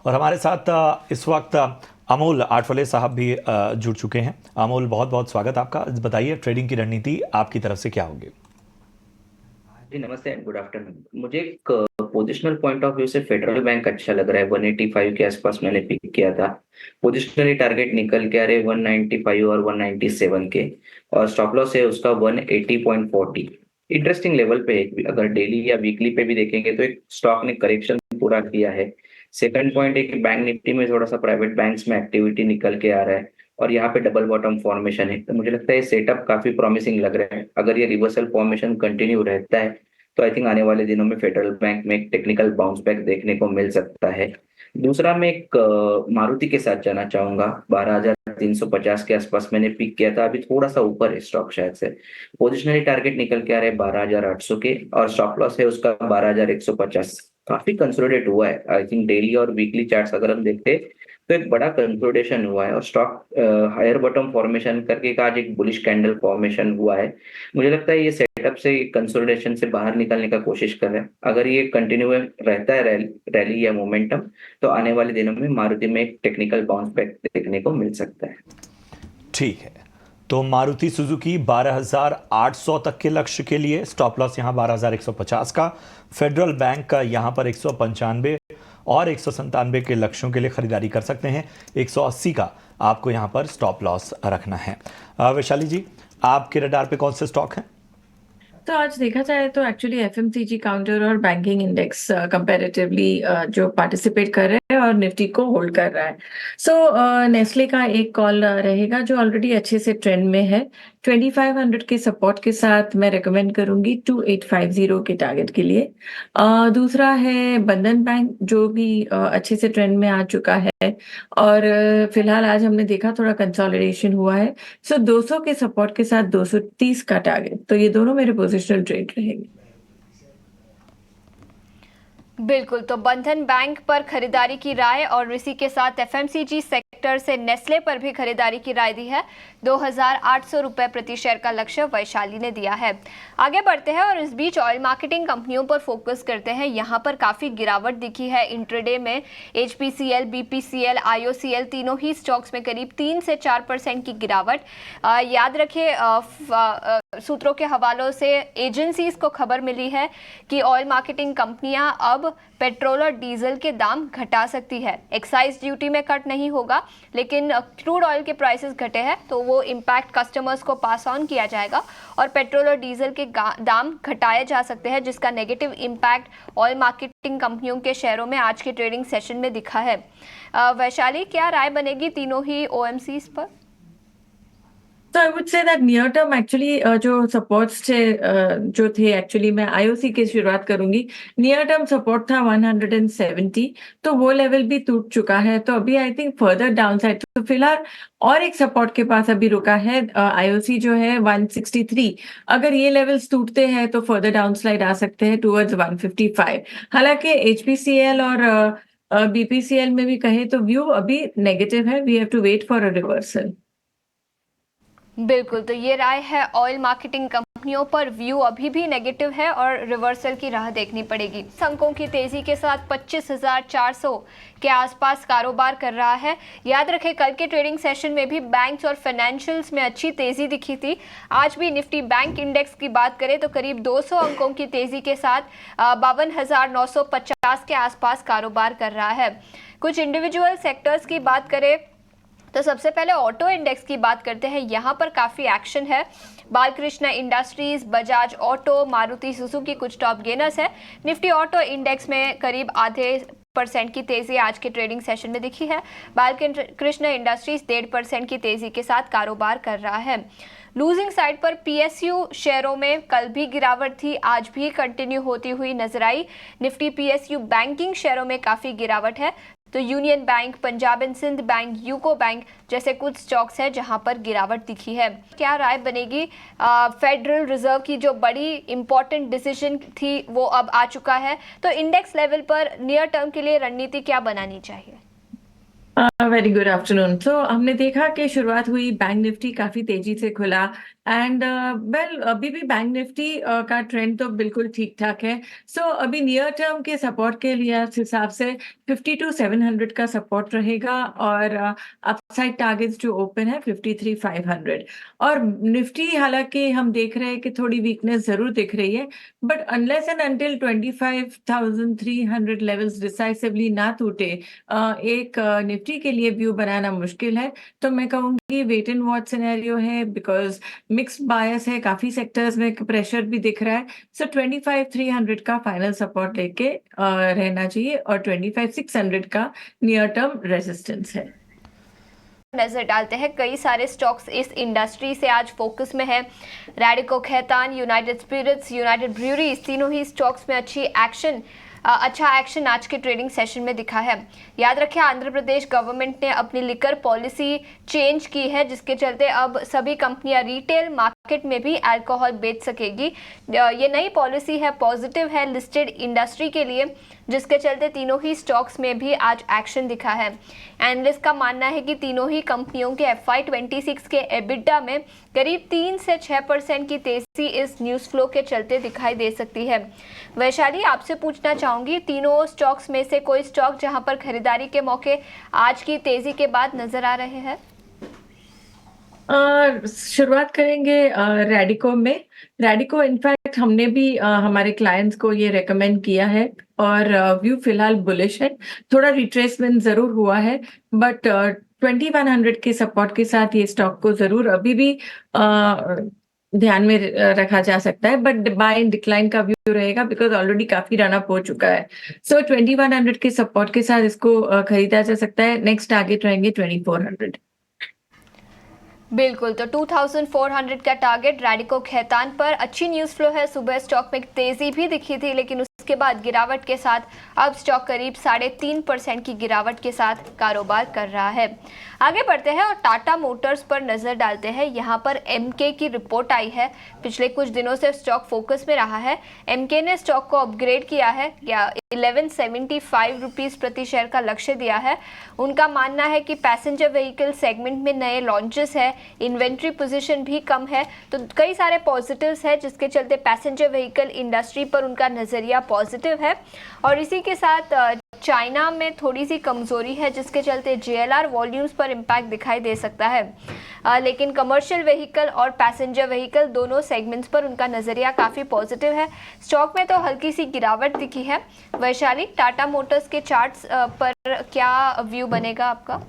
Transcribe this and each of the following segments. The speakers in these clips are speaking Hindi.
और हमारे साथ इस वक्त अमोल आठवले साहब भी जुड़ चुके हैं। अमोल, बहुत बहुत स्वागत आपका। बताइए, ट्रेडिंग की रणनीति आपकी तरफ से क्या होगी? जी नमस्ते एंड गुड आफ्टरनून। मुझे एक पोजिशनल पॉइंट ऑफ व्यू से फेडरल बैंक अच्छा लग रहा है। 185 के आसपास मैंने पिक किया था। पोजिशनली टारगेट निकल के आ रहे 195 और 197 के, और स्टॉप लॉस है उसका 180.40। इंटरेस्टिंग लेवल पे है। अगर डेली या वीकली पे भी देखेंगे तो एक स्टॉक ने करेक्शन पूरा किया है। सेकंड पॉइंट है कि बैंक निफ्टी में थोड़ा सा प्राइवेट बैंक्स में एक्टिविटी निकल के आ रहा है, और यहाँ पे डबल बॉटम फॉर्मेशन है। तो मुझे लगता है सेटअप काफी प्रॉमिसिंग लग रहा है। अगर ये रिवर्सल फॉर्मेशन कंटिन्यू रहता है तो आई थिंक आने वाले दिनों में फेडरल बैंक में एक टेक्निकल बाउंस बैक देखने को मिल सकता है। दूसरा, मैं एक मारुति के साथ जाना चाहूंगा। 12,350 के आसपास मैंने पिक किया था। अभी थोड़ा सा ऊपर है स्टॉक शायद से। पोजिशनली टारगेट निकल के आ रहे हैं 12,800 के, और स्टॉप लॉस है उसका 12,150। काफी कंसोलिडेट हुआ है। आई थिंक डेली और वीकली चार्ट्स अगर हम देखते हैं तो एक बड़ा कंसोलिडेशन हुआ है, और स्टॉक हायर बॉटम फॉर्मेशन करके एक आज एक बुलिश कैंडल फॉर्मेशन हुआ है। मुझे लगता है ये सेटअप से कंसोलिडेशन से बाहर निकलने का कोशिश कर रहे हैं। अगर ये कंटिन्यू रहता है रैली या मोमेंटम, तो आने वाले दिनों में मारुति में एक टेक्निकल बाउंस बैक देखने को मिल सकता है। ठीक है, तो मारुति सुजुकी 12,800 तक के लक्ष्य के लिए स्टॉप लॉस यहाँ 12,150 का। फेडरल बैंक का यहाँ पर 195 और 197 के लक्ष्यों के लिए खरीदारी कर सकते हैं। 180 का आपको यहाँ पर स्टॉप लॉस रखना है। वैशाली जी, आपके रडार पे कौन से स्टॉक हैं? तो आज देखा जाए तो एक्चुअली एफएमसीजी काउंटर और बैंकिंग इंडेक्स कंपैरेटिवली जो पार्टिसिपेट कर रहे हैं और निफ्टी को होल्ड कर रहा है। सो नेस्ले का एक कॉल रहेगा जो ऑलरेडी अच्छे से ट्रेंड में है। 2500 के सपोर्ट के साथ मैं रेकमेंड करूंगी 2850 के टारगेट के लिए। दूसरा है बंधन बैंक जो भी अच्छे से ट्रेंड में आ चुका है, और फिलहाल आज हमने देखा थोड़ा कंसोलिडेशन हुआ है। सो 200 के सपोर्ट के साथ 230 का टारगेट, तो ये दोनों मेरे पोजिशनल ट्रेड रहेंगे। बिल्कुल, तो बंधन बैंक पर खरीदारी की राय और इसी के साथ एफएमसीजी सेक्टर से नेस्ले पर भी खरीदारी की राय दी है। 2,800 रुपए प्रति शेयर का लक्ष्य वैशाली ने दिया है। आगे बढ़ते हैं और इस बीच ऑयल मार्केटिंग कंपनियों पर फोकस करते हैं। यहाँ पर काफी गिरावट दिखी है इंट्राडे में। एचपीसीएल, बीपीसीएल, आईओसीएल तीनों ही स्टॉक्स में करीब 3 से 4% की गिरावट। याद रखिए, सूत्रों के हवालों से एजेंसीज को खबर मिली है कि ऑयल मार्केटिंग कंपनियां अब पेट्रोल और डीजल के दाम घटा सकती है। एक्साइज ड्यूटी में कट नहीं होगा, लेकिन क्रूड ऑयल के प्राइसेस घटे हैं तो वो इम्पैक्ट कस्टमर्स को पास ऑन किया जाएगा और पेट्रोल और डीजल के दाम घटाए जा सकते हैं, जिसका नेगेटिव इम्पैक्ट ऑयल मार्केटिंग कंपनियों के शेयरों में आज के ट्रेडिंग सेशन में दिखा है। वैशाली, क्या राय बनेगी तीनों ही ओएमसीज पर? तो I would say that near term actually जो सपोर्ट्स थे जो थे, एक्चुअली मैं आईओसी की शुरुआत करूंगी। नियर टर्म सपोर्ट था 170, तो वो लेवल भी टूट चुका है। तो अभी I think further down side, तो फिलहाल और एक सपोर्ट के पास अभी रुका है आईओसी जो है 163। अगर ये लेवल्स टूटते हैं तो फर्दर डाउन स्लाइड आ सकते हैं टूवर्ड्स 155। हालांकि एचपीसीएल और बीपीसीएल में भी कहें तो व्यू अभी नेगेटिव है। We have to wait for a reversal. बिल्कुल, तो ये राय है ऑयल मार्केटिंग कंपनियों पर। व्यू अभी भी नेगेटिव है और रिवर्सल की राह देखनी पड़ेगी। अंकों की तेजी के साथ 25,400 के आसपास कारोबार कर रहा है। याद रखें, कल के ट्रेडिंग सेशन में भी बैंक्स और फाइनेंशियल्स में अच्छी तेजी दिखी थी। आज भी निफ्टी बैंक इंडेक्स की बात करें तो करीब 200 अंकों की तेजी के साथ 52,950 के आसपास कारोबार कर रहा है। कुछ इंडिविजुअल सेक्टर्स की बात करें तो सबसे पहले ऑटो इंडेक्स की बात करते हैं। यहाँ पर काफ़ी एक्शन है। Balkrishna industries, Bajaj auto, Maruti Suzuki कुछ टॉप गेनर्स है। निफ्टी ऑटो इंडेक्स में करीब %0.5 की तेजी आज के ट्रेडिंग सेशन में दिखी है। बालकृष्ण इंडस्ट्रीज 1.5% की तेजी के साथ कारोबार कर रहा है। लूजिंग साइड पर पीएसयू शेयरों में कल भी गिरावट थी, आज भी कंटिन्यू होती हुई नजर आई। निफ्टी पीएसयू बैंकिंग शेयरों में काफ़ी गिरावट है, तो Union Bank, Punjab and Sind Bank, UCO Bank जैसे कुछ स्टॉक्स हैं जहां पर गिरावट दिखी है। क्या राय बनेगी? फेडरल रिजर्व की जो बड़ी इंपॉर्टेंट डिसीजन थी वो अब आ चुका है, तो इंडेक्स लेवल पर नियर टर्म के लिए रणनीति क्या बनानी चाहिए? Very good afternoon. तो हमने देखा कि शुरुआत हुई, बैंक निफ्टी काफी तेजी से खुला एंड वेल अभी भी बैंक निफ्टी का ट्रेंड तो बिल्कुल ठीक ठाक है। सो अभी नियर टर्म के सपोर्ट के लिए इस हिसाब से 52,700 का सपोर्ट रहेगा और अपसाइड टारगेट्स जो ओपन है 53,500। और निफ्टी हालांकि हम देख रहे हैं कि थोड़ी वीकनेस जरूर दिख रही है, but unless and until 25,300 levels decisively ना टूटे एक निफ्टी के लिए व्यू बनाना मुश्किल है। तो मैं कहूँगी वेट एंड वॉच सिनेरियो है, बिकॉज मिक्स्ड बायस है, काफी सेक्टर्स में प्रेशर भी दिख रहा है। सो 25,300 का फाइनल सपोर्ट लेके रहना चाहिए और 25,600 का नियर टर्म रेजिस्टेंस है। नजर डालते हैं, कई सारे स्टॉक्स इस इंडस्ट्री से आज फोकस में है। Radico Khaitan, United Spirits, United Breweries, तीनों ही स्टॉक्स में अच्छा एक्शन आज के ट्रेडिंग सेशन में दिखा है। याद रखें, आंध्र प्रदेश गवर्नमेंट ने अपनी लिकर पॉलिसी चेंज की है, जिसके चलते अब सभी कंपनियां रिटेल मार्केट में भी अल्कोहल बेच सकेगी। ये नई पॉलिसी है, पॉजिटिव है लिस्टेड इंडस्ट्री के लिए, जिसके चलते तीनों ही स्टॉक्स में भी आज एक्शन दिखा है। एनालिस्ट का मानना है कि तीनों ही कंपनियों के FY26 के एबिटा में करीब 3 से 6% की तेजी इस न्यूज़ फ्लो के चलते दिखाई दे सकती है। वैशाली, आपसे पूछना चाहूंगी, तीनों स्टॉक्स में से कोई स्टॉक जहां पर खरीदारी के मौके आज की तेजी के बाद नजर आ रहे हैं? शुरुआत करेंगे रैडिको में। रैडिको इनफैक्ट हमने भी हमारे क्लाइंट्स को ये रेकमेंड किया है और व्यू फिलहाल बुलिश है। थोड़ा रिट्रेसमेंट जरूर हुआ है, बट 2100 के सपोर्ट के साथ ये स्टॉक को जरूर अभी भी ध्यान में रखा जा सकता है, बट बाय इन डिक्लाइन का व्यू रहेगा बिकॉज ऑलरेडी काफी रन अप हो चुका है। सो 2100 के सपोर्ट के साथ इसको खरीदा जा सकता है। नेक्स्ट टारगेट रहेंगे 2400। बिल्कुल, तो 2400 का टारगेट रैडिको खैतान पर। अच्छी न्यूज़ फ्लो है, सुबह स्टॉक में तेजी भी दिखी थी, लेकिन उसके बाद गिरावट के साथ अब स्टॉक करीब 3.5% की गिरावट के साथ कारोबार कर रहा है। आगे बढ़ते हैं और टाटा मोटर्स पर नजर डालते हैं। यहाँ पर एमके की रिपोर्ट आई है। पिछले कुछ दिनों से स्टॉक फोकस में रहा है। एमके ने स्टॉक को अपग्रेड किया है, 1175 रुपीज प्रति शेयर का लक्ष्य दिया है। उनका मानना है कि पैसेंजर व्हीकल सेगमेंट में नए लॉन्चेस है, इन्वेंट्री पोजीशन भी कम है, तो कई सारे पॉजिटिव्स है, जिसके चलते पैसेंजर व्हीकल इंडस्ट्री पर उनका नजरिया पॉजिटिव है। और इसी के साथ चाइना में थोड़ी सी कमजोरी है, जिसके चलते JLR वॉल्यूम्स पर इम्पैक्ट दिखाई दे सकता है। लेकिन कमर्शियल व्हीकल और पैसेंजर व्हीकल दोनों सेगमेंट्स पर उनका नजरिया काफी पॉजिटिव है। स्टॉक में तो हल्की सी गिरावट दिखी है। वैशाली, टाटा मोटर्स के चार्ट्स पर क्या व्यू बनेगा आपका?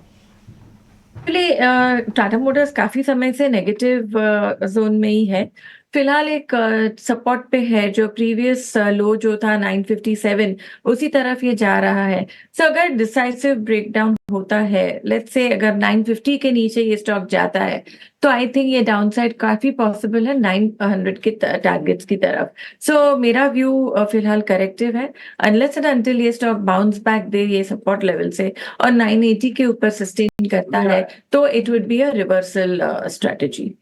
टाटा मोटर्स काफी समय से नेगेटिव जोन में ही है। फिलहाल एक सपोर्ट पे है, जो प्रीवियस लो जो था 957, उसी तरफ ये जा रहा है। सो अगर डिसाइसिव ब्रेकडाउन होता है, लेट्स से अगर 950 के नीचे ये स्टॉक जाता है, तो आई थिंक ये डाउनसाइड काफी पॉसिबल है 900 के टारगेट्स की तरफ। सो मेरा व्यू फिलहाल करेक्टिव है, अनलेस एंड अनटिल ये स्टॉक बाउंस बैक दे ये सपोर्ट लेवल से और 980 के ऊपर सस्टेन करता है, तो it would be a reversal strategy.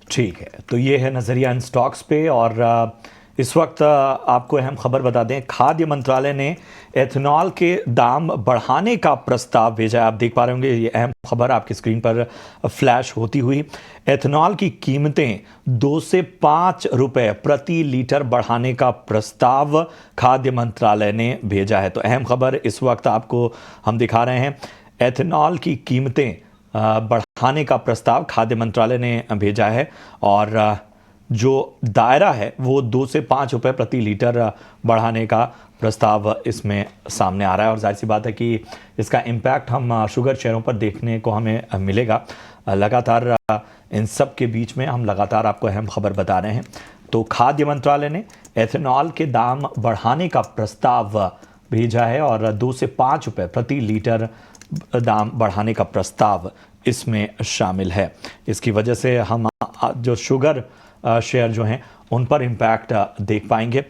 ठीक है, तो ये है नज़रिया इन स्टॉक्स पे। और इस वक्त आपको अहम खबर बता दें, खाद्य मंत्रालय ने एथेनॉल के दाम बढ़ाने का प्रस्ताव भेजा है। आप देख पा रहे होंगे, ये अहम खबर आपकी स्क्रीन पर फ्लैश होती हुई। एथेनॉल की कीमतें 2 से 5 रुपए प्रति लीटर बढ़ाने का प्रस्ताव खाद्य मंत्रालय ने भेजा है। तो अहम खबर इस वक्त आपको हम दिखा रहे हैं। एथेनॉल की कीमतें बढ़ाने का प्रस्ताव खाद्य मंत्रालय ने भेजा है और जो दायरा है वो 2 से 5 रुपए प्रति लीटर बढ़ाने का प्रस्ताव इसमें सामने आ रहा है। और जाहिर सी बात है कि इसका इम्पैक्ट हम शुगर शेयरों पर देखने को हमें मिलेगा। लगातार इन सब के बीच में हम लगातार आपको अहम खबर बता रहे हैं। तो खाद्य मंत्रालय ने एथेनॉल के दाम बढ़ाने का प्रस्ताव भेजा है और 2 से 5 रुपए प्रति लीटर दाम बढ़ाने का प्रस्ताव इसमें शामिल है। इसकी वजह से हम जो शुगर शेयर जो हैं उन पर इम्पैक्ट देख पाएंगे।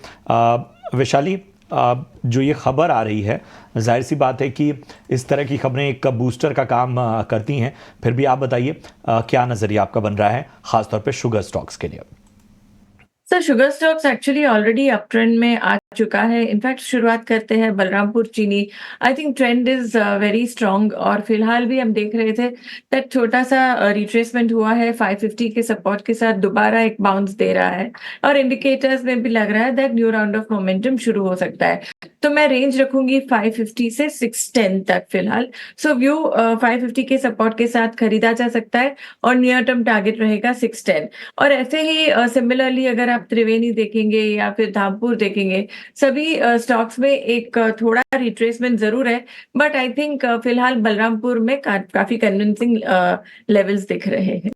वैशाली, जो ये खबर आ रही है, जाहिर सी बात है कि इस तरह की खबरें एक बूस्टर का काम करती हैं। फिर भी आप बताइए क्या नज़रिया आपका बन रहा है खासतौर पे शुगर स्टॉक्स के लिए? Sir, sugar stocks actually already up trend में आ चुका है। इनफैक्ट शुरुआत करते हैं बलरामपुर चीनी। I think trend is very strong और फिलहाल भी हम देख रहे थे तक छोटा सा रिट्रेसमेंट हुआ है 550 के सपोर्ट के साथ, दोबारा एक बाउंस दे रहा है और इंडिकेटर्स में भी लग रहा है that new round of momentum शुरू हो सकता है। तो मैं रेंज रखूंगी 550 से 610 तक फिलहाल। सो व्यू 550 के सपोर्ट के साथ खरीदा जा सकता है और नियर टर्म टारगेट रहेगा 610। और ऐसे ही सिमिलरली अगर आप त्रिवेणी देखेंगे या फिर धामपुर देखेंगे, सभी स्टॉक्स में एक थोड़ा रिट्रेसमेंट जरूर है, बट आई थिंक फिलहाल बलरामपुर में काफी कन्विंसिंग लेवल्स दिख रहे हैं।